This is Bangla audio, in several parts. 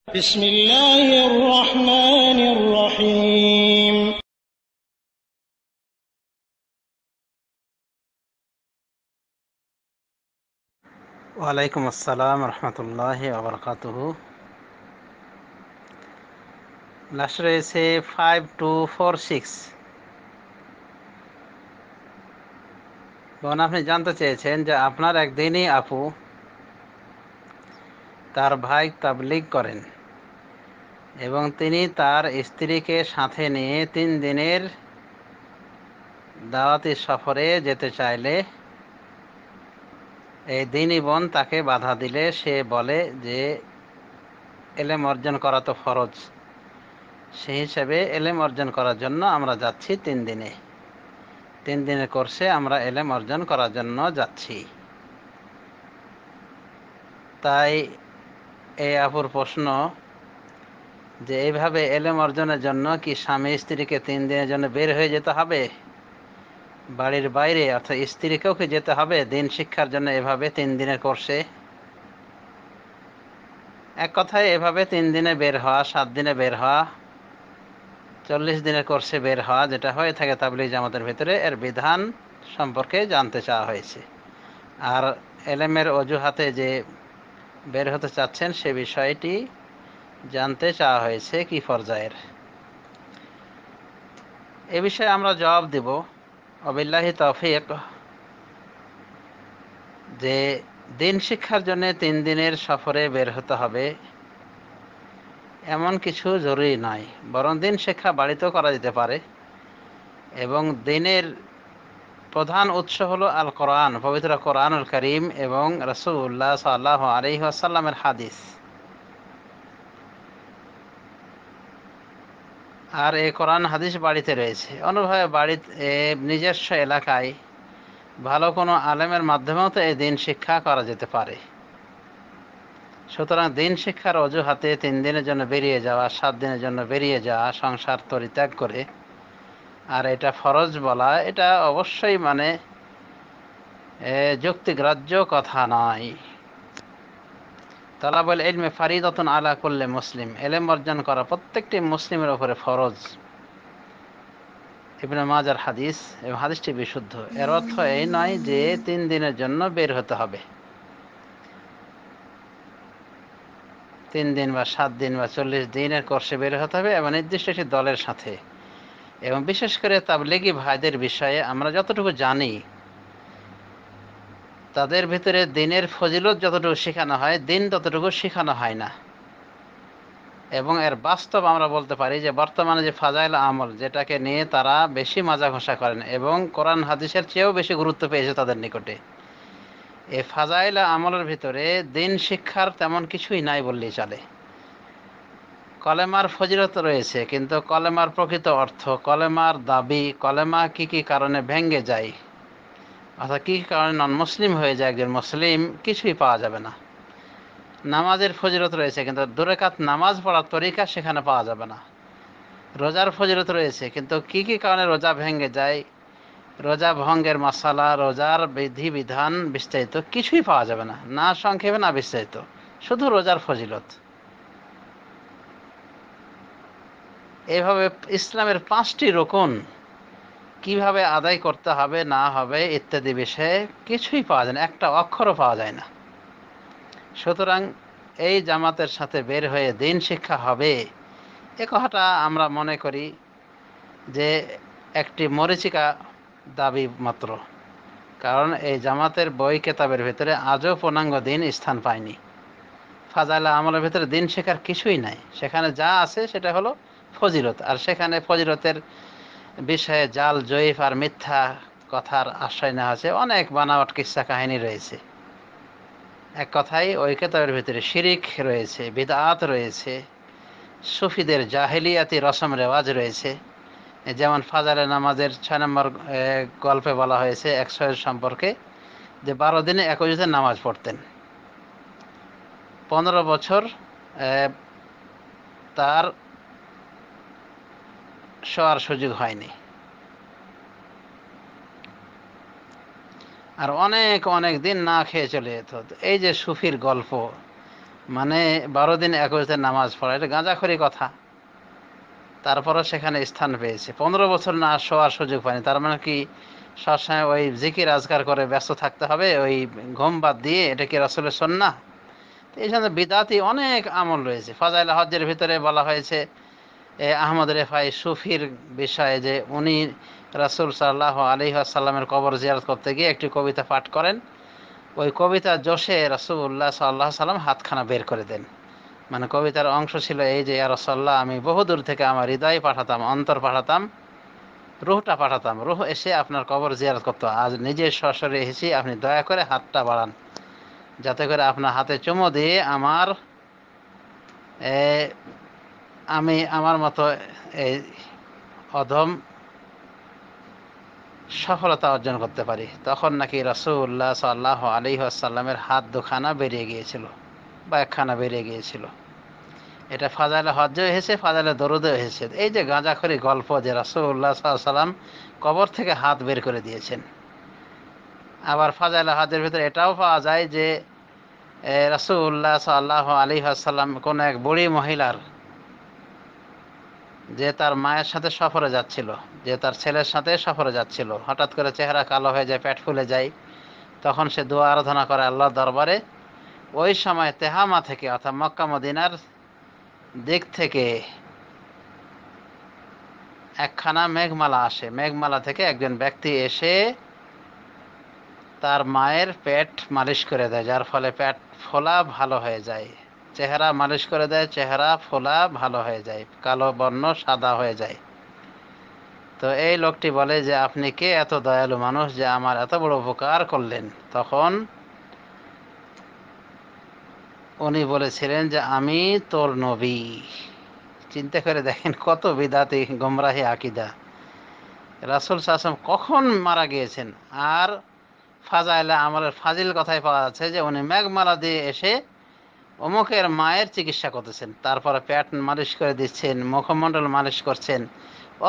بسم الله الرحمن الرحيم ওয়ালাইকুম আসসালাম রহমতুল্লাহি ওয়া বারাকাতুহু। লাস্ট রয়েছে 5246। বোন, আপনি জানতে চেয়েছেন যে আপনার একদিনই আপু তার ভাই তাবলীগ করেন এবং তিনি তার স্ত্রীকে সাথে নিয়ে 3 দিনের দাওয়াতি সফরে যেতে চাইলে এই দিনই বোন তাকে বাধা দিলে সে বলে যে এলেম অর্জন করা তো ফরজ, সেই হিসাবে এলেম অর্জন করার জন্য আমরা যাচ্ছি 3 দিনে। 3 দিনের কোর্সে আমরা এলেম অর্জন করার জন্য যাচ্ছি। তাই এই আপুর প্রশ্ন যে এইভাবে এলেম অর্জনের জন্য কি স্বামী স্ত্রীকে 3 দিনের জন্য বের হয়ে যেতে হবে বাড়ির বাইরে, অর্থাৎ স্ত্রীকেও কি যেতে হবে দিন শিক্ষার জন্য এভাবে 3 দিনের কোর্সে? এক কথায় এভাবে 3 দিনে বের হওয়া, 7 দিনে বের হওয়া, 40 দিনের কোর্সে বের হওয়া, যেটা হয়ে থাকে তাবলীগ জামাতের ভিতরে, এর বিধান সম্পর্কে জানতে চাওয়া হয়েছে। আর এলেমের অজুহাতে যে বের হতে চাচ্ছেন সে বিষয়টি জানতে চাওয়া হয়েছে কি পর্যায়ের। এ বিষয়ে আমরা জবাব দেব ওয়াবিল্লাহি তৌফিক যে দিন শিক্ষার জন্য 3 দিনের সফরে বের হতে হবে এমন কিছু জরুরি নয়, বরং দিন শিক্ষা বাড়িতেও করা যেতে পারে। এবং দিনের প্রধান উৎস হলো আল কোরআন, পবিত্র কোরআনুল কারীম এবং রাসূলুল্লাহ সাল্লাল্লাহু আলাইহি ওয়াসাল্লামের হাদিস। আর এই কোরআন হাদিস বাড়িতে রয়েছে, অনুভাবে বাড়িতে নিজস্ব এলাকায় ভালো কোনো আলেমের মাধ্যমেও তো এই দিন শিক্ষা করা যেতে পারে। সুতরাং দিন শিক্ষার অজুহাতে 3 দিনের জন্য বেরিয়ে যাওয়া, 7 দিনের জন্য বেরিয়ে যাওয়া সংসার পরিত্যাগ করে, আর এটা ফরজ বলা, এটা অবশ্যই যুক্তিগ্রাহ্য কথা নয়। তালাবুল ইলমি ফারিদাতুন আলা কুল্লি মুসলিম, এলেম অর্জন করা প্রত্যেকটি মুসলিমের উপরে ফরজ। ইবনে মাজার হাদিস, এবং হাদিসটি বিশুদ্ধ। এর অর্থ এই নয় যে 3 দিনের জন্য বের হতে হবে, 3 দিন বা 7 দিন বা 40 দিনের কোর্সে বের হতে হবে এবং নির্দিষ্ট একটি দলের সাথে। এবং বিশেষ করে তাবলীগী ভাইদের বিষয়ে আমরা যতটুকু জানি, তাদের ভিতরে দিনের ফজিলত যতটুকু শেখানো হয়, দিন ততটুকু শেখানো হয় না। এবং এর বাস্তব আমরা বলতে পারি যে বর্তমানে যে ফাজাইল আমল, যেটাকে নিয়ে তারা বেশি মাজা ঘষা করেন এবং কোরআন হাদিসের চেয়েও বেশি গুরুত্ব পেয়েছে তাদের নিকটে, এই ফাজাইল আমলের ভিতরে দিন শিক্ষার তেমন কিছুই নাই বললেই চলে। কলেমার ফজিলত রয়েছে, কিন্তু কলেমার প্রকৃত অর্থ, কলেমার দাবি, কলেমা কি কি কারণে ভেঙ্গে যায়, অর্থাৎ কী কারণে নন মুসলিম হয়ে যায় একজন মুসলিম, কিছুই পাওয়া যাবে না। নামাজের ফজিলত রয়েছে, কিন্তু 2 রাকাত নামাজ পড়ার তরিকা সেখানে পাওয়া যাবে না। রোজার ফজিলত রয়েছে, কিন্তু কি কি কারণে রোজা ভেঙে যায়, রোজা ভঙ্গের মাসালা, রোজার বিধি বিধান বিস্তারিত কিছুই পাওয়া যাবে না, না সংক্ষেপে না বিস্তারিত, শুধু রোজার ফজিলত। এইভাবে ইসলামের 5টি রুকন কিভাবে আদায় করতে হবে না হবে ইত্যাদি বিষয়ে কিছুই পাওয়া যায় না, একটা অক্ষরও পাওয়া যায় না। সুতরাং এই জামাতের সাথে বের হয়ে দিন শিক্ষা হবে, এ কথাটা আমরা মনে করি যে একটি মরীচিকা দাবি মাত্র। কারণ এই জামাতের বই কেতাবের ভিতরে আজও পূর্ণাঙ্গ দিন স্থান পায়নি। ফাজাইলা আমলের ভিতরে দিন শেখার কিছুই নাই, সেখানে যা আছে সেটা হলো ফজিলত, আর সেখানে ফজিলতের বিষয়ে জাল জয়ীফ আর মিথ্যা কথার আশ্রয় নেওয়া আছে, অনেক বানাওয়াট কিস্সা কাহিনী রয়েছে। এক কথায় ওই কেতাবের ভিতরে শিরিক রয়েছে, বিদআত রয়েছে, সুফিদের জাহেলিয়াতি রসম রেওয়াজ রয়েছে। যেমন ফাজালে নামাজের 6 নম্বর গল্পে বলা হয়েছে এক শয়ের সম্পর্কে, যে 12 দিনে 21 নামাজ পড়তেন, 15 বছর তার শোয়ার সুযোগ হয়নি। আর অনেক অনেক দিন না খেয়ে চলে যেত। এই যে সুফির গল্প, মানে 12 দিন 21 দিন নামাজ পড়া, এটা গাঁজাখড়ি কথা। তারপরও সেখানে স্থান পেয়েছে। 15 বছর না শোয়ার সুযোগ পায়নি, তার মানে কি সবসময় ওই জিকির আজকার করে ব্যস্ত থাকতে হবে ওই ঘুম বাদ দিয়ে? এটা কি রাসূলের সুন্নাহ? তো এই জন্য বিদাতি অনেক আমল রয়েছে। ফাজাইল হজ্জের ভিতরে বলা হয়েছে আহমদ রেফাই সুফির বিষয়ে, যে উনি রাসূল সাল্লাল্লাহু আলাইহি ওয়াসাল্লামের কবর জিয়ারত করতে গিয়ে একটি কবিতা পাঠ করেন। ওই কবিতা জোশে রাসূলুল্লাহ সাল্লাল্লাহু আলাইহি ওয়াসাল্লাম হাতখানা বের করে দেন। মানে কবিতার অংশ ছিল এই যে, ইয়া রাসূলুল্লাহ, আমি বহুদূর থেকে আমার হৃদয় পাঠাতাম, অন্তর পাঠাতাম, রুহটা পাঠাতাম, রুহ এসে আপনার কবর জিয়ারত করতো। আজ নিজে সশরীরে এসেছি, আপনি দয়া করে হাতটা বাড়ান, যাতে করে আপনার হাতে চুমো দিয়ে এ, আমি আমার মতো এই অধম সফলতা অর্জন করতে পারি। তখন নাকি রাসূলুল্লাহ সাল্লাল্লাহু আলাইহি ওয়াসাল্লামের হাত দুখানা বেরিয়ে গিয়েছিল বা একখানা বেরিয়ে গিয়েছিল। এটা ফাজাইলে হজ্জেও এসেছে, ফাজাইলে দরুদেও এসেছে। এই যে গাঁজাখড়ি গল্প যে রাসূলুল্লাহ সাল্লাল্লাহু আলাইহি ওয়াসাল্লাম কবর থেকে হাত বের করে দিয়েছেন। আবার ফাজাইলে হজ্জের ভিতরে এটাও পাওয়া যায় যে রাসূলুল্লাহ সাল্লাল্লাহু আলাইহি ওয়াসাল্লাম কোন এক বুড়ি মহিলার, যে তার মায়ের সাথে সফরে যাচ্ছিল, যে তার ছেলের সাথে সফরে যাচ্ছিল, হঠাৎ করে চেহারা কালো হয়ে যায়, পেট ফুলে যায়। তখন সে দোয়া আরাধনা করে আল্লাহর দরবারে। ওই সময় তেহামা থেকে অর্থাৎ মক্কা মদিনার দিক থেকে একখানা মেঘমালা আসে। মেঘমালা থেকে একজন ব্যক্তি এসে তার মায়ের পেট মালিশ করে দেয়, যার ফলে পেট ফোলা ভালো হয়ে যায়। চেহারা মালিশ করে দেয়, চেহারা ফোলা ভালো হয়ে যায়, কালো বর্ণ সাদা হয়ে যায়। তো এই লোকটি বলে যে, আপনি কে এত দয়ালু মানুষ যে আমার এত বড় উপকার করলেন? তখন উনি বলেছিলেন যে, আমি তোর নবী। চিন্তা করে দেখেন কত বিদাতি গোমরাহি আকিদা। রাসূল সাল্লাল্লাহু আলাইহি ওয়াসাল্লাম কখন মারা গিয়েছেন, আর ফাজাইলে আমলের ফাজিল কথাই পাওয়া যাচ্ছে যে উনি মেঘমালা দিয়ে এসে অমুকের মায়ের চিকিৎসা করতেছেন, তারপরে পেট মালিশ করে দিচ্ছেন, মুখমণ্ডল মালিশ করছেন।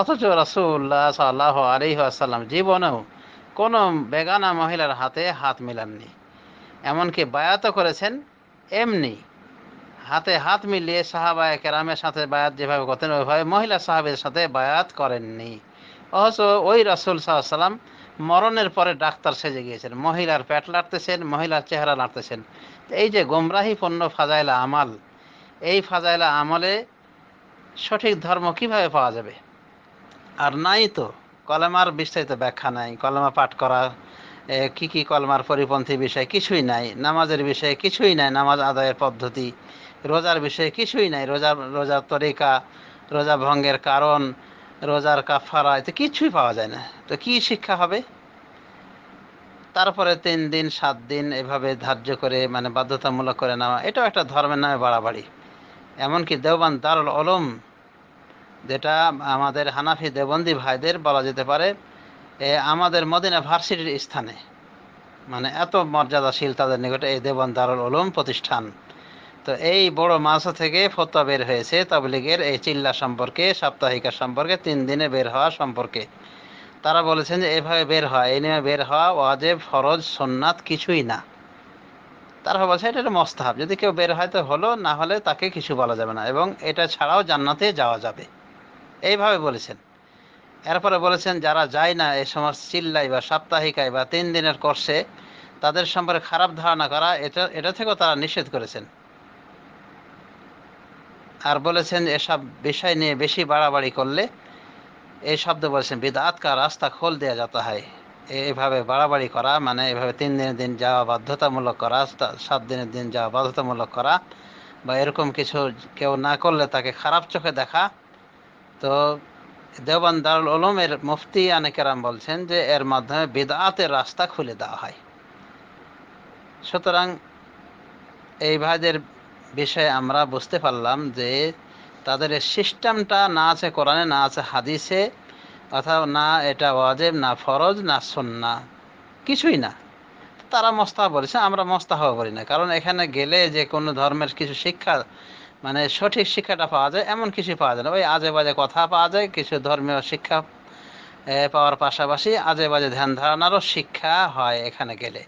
অথচ রাসূলুল্লাহ সাল্লাল্লাহু আলাইহি ওয়াসাল্লাম জীবনেও কোনো বেগানা মহিলার হাতে হাত মিলাননি। এমনকি বায়াতও করেছেন এমনি হাতে হাত মিলিয়ে। সাহাবায়ে কেরামের সাথে বায়াত যেভাবে করতেন ওইভাবে মহিলা সাহাবীদের সাথে বায়াত করেননি। অথচ ওই রাসূল সাল্লাল্লাহু আলাইহি ওয়াসাল্লাম মরণের পরে ডাক্তার সেজে গিয়েছেন, মহিলার পেট লাড়তেছেন, মহিলার চেহারা লাড়তেছেন। এই যে গোমরাহিপূর্ণ ফাজাইলা আমাল, এই ফাজাইলা আমলে সঠিক ধর্ম কিভাবে পাওয়া যাবে? আর নাই তো, কলেমার বিস্তারিত ব্যাখ্যা নাই, কলেমা পাঠ করা কি কি কলমার পরিপন্থী বিষয় কিছুই নাই, নামাজের বিষয়ে কিছুই নাই, নামাজ আদায়ের পদ্ধতি, রোজার বিষয়ে কিছুই নাই, রোজার তরিকা, রোজা ভঙ্গের কারণ, রোজার কাফারা, এতে কিছুই পাওয়া যায় না। তো কি শিক্ষা হবে? তারপরে 3 দিন 7 দিন এভাবে ধার্য করে মানে বাধ্যতামূলক করে নেওয়া, এটাও একটা ধর্মের নামে বাড়াবাড়ি। এমনকি দেওবন্দ দারুল উলুম, যেটা আমাদের হানাফি দেওবন্দি ভাইদের বলা যেতে পারে আমাদের মদিনা ভার্সিটির স্থানে, মানে এত মর্যাদাশীল তাদের নিকটে এই দেওবন্দ দারুল উলুম প্রতিষ্ঠান। তো এই বড় মাসা থেকে ফতোয়া বের হয়েছে তাবলীগের এই চিল্লা সম্পর্কে, সাপ্তাহিকা সম্পর্কে, 3 দিনে বের হওয়া সম্পর্কে। তারা বলেছেন যে এভাবে বের হয়, এই নিয়ে বের হওয়া ওয়াজিব, ফরজ, সুন্নাত কিছুই না। তারা বলছে এটা মুস্তাহাব, যদি কেউ বের হয় তো হলো, না হলে তাকে কিছু বলা যাবে না, এবং এটা ছাড়াও জান্নাতে যাওয়া যাবে, এইভাবে বলেছেন। এরপরে বলেছেন যারা যায় না এই সমস্ত চিল্লাই বা সাপ্তাহিকায় বা 3 দিনের কোর্সে, তাদের সম্পর্কে খারাপ ধারণা করা, এটা থেকেও তারা নিষেধ করেছেন। আর বলেছেন এসব বিষয় নিয়ে বেশি বাড়াবাড়ি করলে, এই শব্দ বলেছেন বিদআত কা রাস্তা খোল দেয়া যেতে হয়। এইভাবে বাড়াবাড়ি করা মানে এভাবে 3 দিনের দিন যাওয়া বাধ্যতামূলক করা, 7 দিনের দিন যাওয়া বাধ্যতামূলক করা, বা এরকম কিছু কেউ না করলে তাকে খারাপ চোখে দেখা। তো দেওবন্দ দারুল উলুমের মুফতি কেরাম বলছেন যে এর মাধ্যমে বিদআতের রাস্তা খুলে দেওয়া হয়। সুতরাং এই ভাইদের বিষয়ে আমরা বুঝতে পারলাম যে তাদের সিস্টেমটা না আছে কোরআনে, না আছে হাদিসে, অথবা না এটা ওয়াজিব, না ফরজ, না সুন্নাহ, কিছুই না। তারা মোস্তাহাব বলেছে, আমরা মোস্তাহাব বলি না, কারণ এখানে গেলে যে কোনো ধর্মের কিছু শিক্ষা মানে সঠিক শিক্ষাটা পাওয়া যায় এমন কিছু পাওয়া যায় না। ওই আজে বাজে কথা পাওয়া যায়, কিছু ধর্মীয় শিক্ষা পাওয়ার পাশাপাশি আজে বাজে ধ্যান ধারণারও শিক্ষা হয় এখানে গেলে।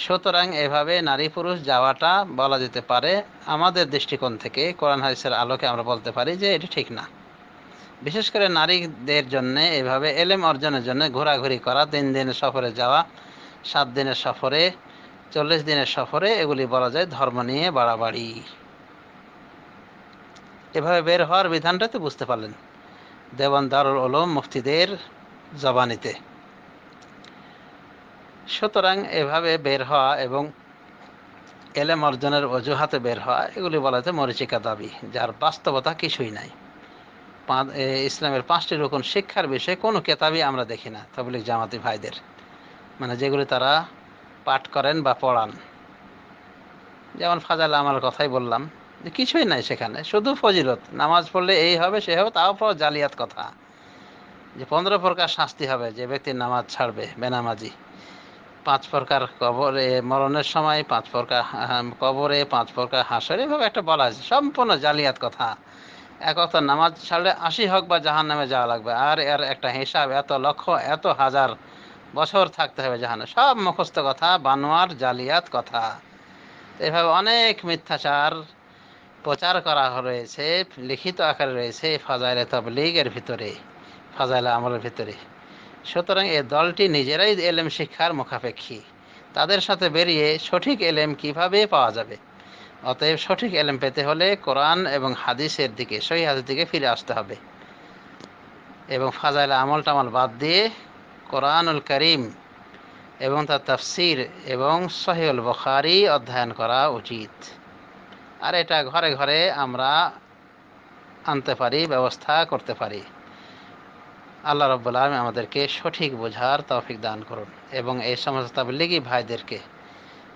সুতরাং এভাবে নারী পুরুষ যাওয়াটা বলা যেতে পারে আমাদের দৃষ্টিকোণ থেকে, কোরআন হাদিসের আলোকে আমরা বলতে পারি যে এটি ঠিক না। বিশেষ করে নারীদের জন্য এভাবে এলেম অর্জনের জন্য ঘোরাঘুরি করা, 3 দিনের সফরে যাওয়া, 7 দিনের সফরে, 40 দিনের সফরে, এগুলি বলা যায় ধর্ম নিয়ে বাড়াবাড়ি। এভাবে বের হওয়ার বিধানটা তো বুঝতে পারলেন দেওবন্দ দারুল উলুম মুফতিদের জবানিতে। সুতরাং এভাবে বের হওয়া এবং এলেম অর্জনের অজুহাতে বের হওয়া, এগুলি বলা যায় মরীচিকা দাবি, যার বাস্তবতা কিছুই নাই। ইসলামের 5টি রকম শিক্ষার বিষয়ে কোনো কেতাবই আমরা দেখি না তাবলীগ জামাতি ভাইদের, মানে যেগুলি তারা পাঠ করেন বা পড়ান। যেমন ফাজাইল আমলের কথাই বললাম, যে কিছুই নাই সেখানে, শুধু ফজিলত, নামাজ পড়লে এই হবে সে হবে, তাও পর জালিয়াত কথা, যে 15 প্রকার শাস্তি হবে যে ব্যক্তি নামাজ ছাড়বে, বেনামাজি, 5 প্রকার কবরে মরণের সময়, 5 প্রকার কবরে, 5 প্রকার হাসরে, এভাবে একটা বলা আছে, সম্পূর্ণ জালিয়াত কথা। এক অর্থ নামাজ ছাড়লে 80 হোক বা জাহান্নামে যাওয়া লাগবে, আর এর একটা হিসাব, এত লক্ষ এত হাজার বছর থাকতে হবে জাহান্নামে, সব মুখস্থ কথা, বানোয়ার জালিয়াত কথা। এভাবে অনেক মিথ্যাচার প্রচার করা রয়েছে, লিখিত আকারে রয়েছে ফাজাইলে তাবলীগের ভিতরে, ফাজাইলে আমলের ভিতরে। সুতরাং এই দলটি নিজেরাই এলেম শিক্ষার মুখাপেক্ষী, তাদের সাথে বেরিয়ে সঠিক এলেম কিভাবে পাওয়া যাবে? অতএব সঠিক এলেম পেতে হলে কোরআন এবং হাদিসের দিকে, সহিহ হাদিসের দিকে ফিরে আসতে হবে এবং ফাজাইলে আমল টামল বাদ দিয়ে কোরআনুল করিম এবং তার তাফসির এবং সহিহুল বুখারী অধ্যয়ন করা উচিত। আর এটা ঘরে ঘরে আমরা আনতে পারি, ব্যবস্থা করতে পারি। আল্লাহ রাব্বুল আলামিন আমাদেরকে সঠিক বোঝার তৌফিক দান করুন এবং এই সমস্ত তাবলীগী ভাইদেরকে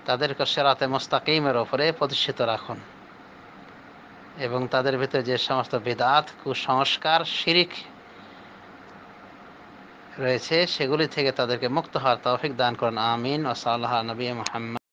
তাদেরকে সিরাতে মুস্তাকিমের উপরে প্রতিষ্ঠিত রাখুন এবং তাদের ভিতরে যে সমস্ত বিদআত, কুসংস্কার, শিরিক রয়েছে সেগুলি থেকে তাদেরকে মুক্ত হওয়ার তৌফিক দান করুন। আমিন। ওয়া সাল্লাল্লাহু আলা নবী মুহাম্মদ।